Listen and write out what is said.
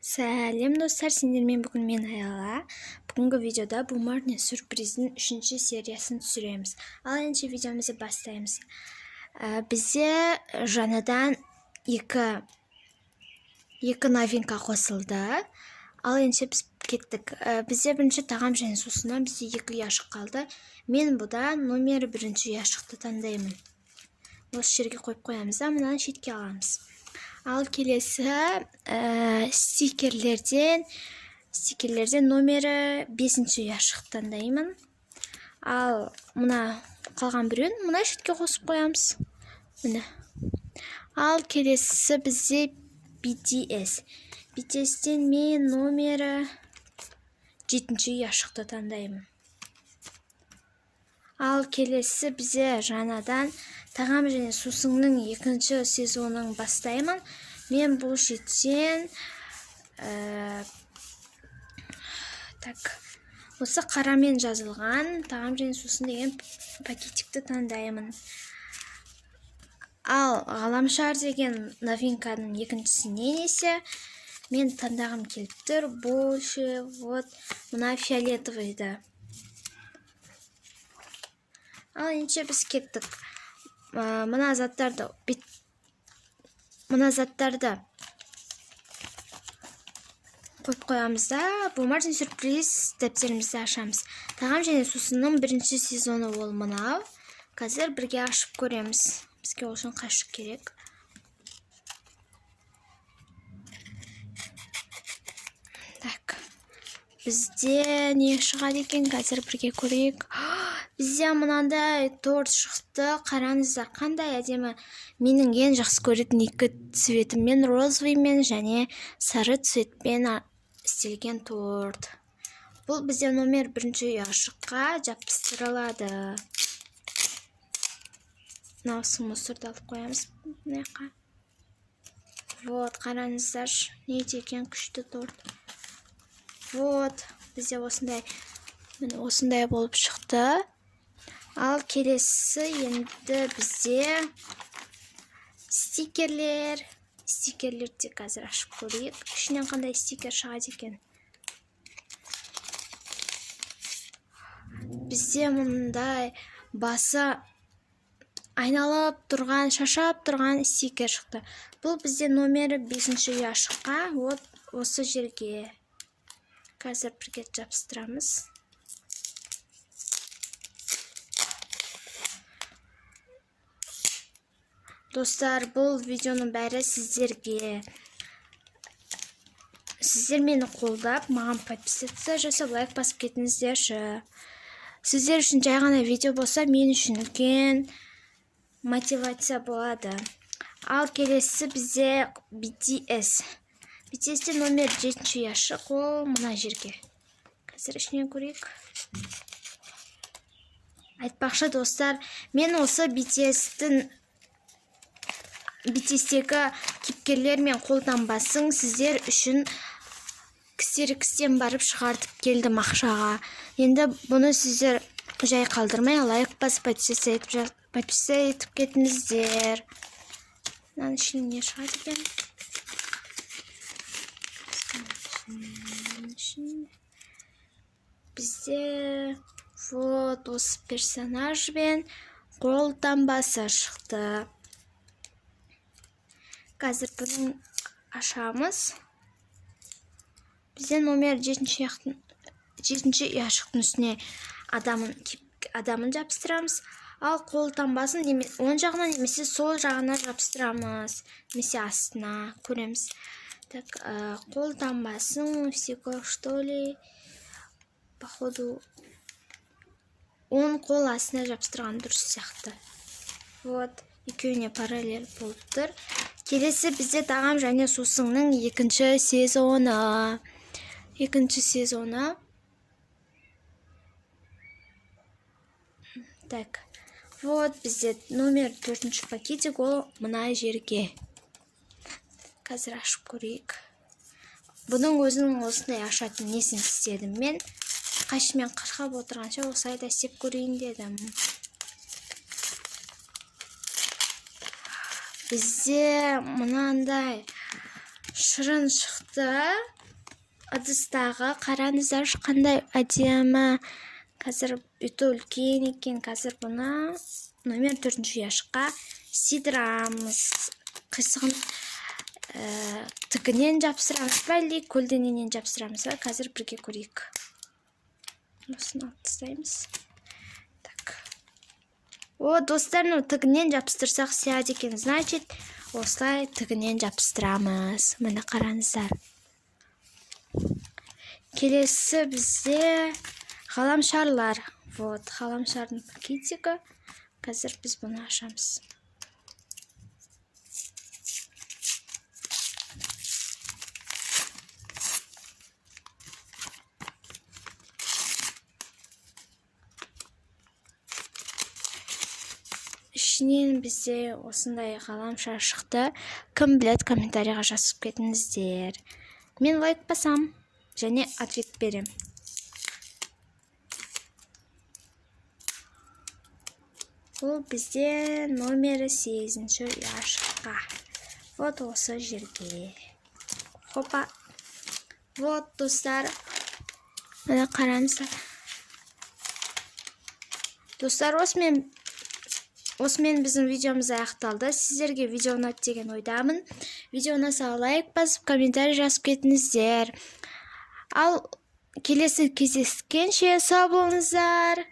Сәлем достар, сендермен бүгін мен Аяла. Бүгінгі видеода Бумарный сюрприздің 3-ші сериясын түсіреміз. Ал енді видеомызды бастаймыз. Бізде жаңадан екі новинка қосылды. Ал енді біз кеттік. Бізде бірінші тағам және сусыннан бізде 2 яшық қалды. Мен бұда номері 1-ші яшықты таңдаймын. Осы жерге қойып қоямыз да, мұнан шетке аламыз. Ал келесі стикерлерден номері 5-ші яшық таңдаймын. Ал мұна қалған біреуін мұна шетке қосып қоямыз. Міне. Ал келесі бізде BTS. BTS-тен мен номері 7-ші яшықты таңдаймын. Ал келесі бізде жаңадан тағам және сусынның 2-ші сезонын бастаймын. Мен бұл шеттен осы қарамен жазылған тағам және сусын деген пакетикті таңдаймын. Ал ғаламшар деген новинканың 2-шісіне есе мен таңдағым келіп тұр. Бұл вот мына фиолетовыйды. Ал енді біз кеттік. Мына заттарды қойып қоямыз да, Бумарный сюрприз дәптерімізді ашамыз. Тағам және сусынның 1-ші сезоны ол мынау. Қазір бірге ашып көреміз. Бізге үшін қашық керек. Так. Бізде не шығады екен, қазір бірге көрейік. Бізде мынандай торт шықты. Қараңыздар, қандай әдемі. Менің ең жақсы көретін 2 цветімен, розовыймен және сары цветпен істелген торт. Бұл бізде номер 1-ші яшыққа жапсырылады. Мынаусын мусорды алып қоямыз. Вот, қараңыздар, не екен күшті торт. Вот, бізде осындай болып шықты. Ал келесі енді бізде стикерлерді қазір ашып көрейік. Ішінен қандай стикер шығады екен. Бізде мұндай басы айналып тұрған, шашап тұрған стикер шықты. Бұл бізде номері 5-ші яшыққа, осы жерге. Қазір бірге жапсырамыз. Достар, бұл видеоның бәрі сіздерге. Сіздер мені қолдап, маған подписаться жасап, лайк басып кетіңіздерші. Сіздер үшін жай ғана видео болса, мен үшін үлкен мотивация болады. Ал келесі бізде BTS. BTS-те номер 7-ші яшық, ол мұна жерге. Қазір ішінен көрейік. Айтпақшы достар, мен осы BTS-тегі кейіпкерлер мен қолтаңбасын сіздер үшін кісен барып шығартып келдім ақшаға. Енді бұны сіздер жай қалдырмай, лайк басып подписаться етіп кетіңіздер. Мынаның ішінен не шығады екен? Бізде вот осы персонажбен қолтаңбасы шықты. Қазір бұның ашамыз. Бізде номер 7-ші яшықтың үстіне адамын жапсырамыз. Ал қолтаңбасын оң жағына немесе сол жағына жапсырамыз. Немесе астына көреміз. Қолтаңбасын всего что ли, походу, оң қол астына жапсырған дұрыс сияқты. Вот, екеуіне параллель болып тұр. Келесі бізде тағам және сусынның 2-ші сезоны. 2-ші сезоны. Так, вот бізде номер 4-ші пакетик, ол мұна жерге. Қазір ашып көрейік. Бұның өзінің осындай ашатын несін істедім мен. Қашымен қырқап отырғанша осылай да істеп көрейін дедім. Бізде мынандай шырын шықты. Ыдыстағы қараңыздар қандай әдемі. Қазір өте үлкен екен. Қазір бұны номер 4-ші яшыққа сидырамыз. Қисығын тігінен жапсырамыз ба, әлде көлденеңнен жапсырамыз ба? Қазір бірге көрейік. Осыны алып тастаймыз. Так. О, достарым, тігінен жапсырсақ сияды екен. Значит, осылай тігінен жапсырамыз. Міне қараңыздар. Келесі бізде ғаламшарлар. Вот, ғаламшардың пакетигі. Қазір біз бұны ашамыз. Ішінен бізде осындай ғаламшар шықты. Кім білет, комментарийға жазып кетіңіздер. Мен лайк басам және ответ берем. Бұл бізде номері 8-ші яшыққа. Вот осы жерге. Хопа. Вот, достар. Міне қараңыздар. Достар, осымен біздің видеомыз аяқталды. Сіздерге видео ұнады деген ойдамын. Видеоны лайк басып, комментарий жазып кетіңіздер. Ал келесі кездескенше сау болыңыздар.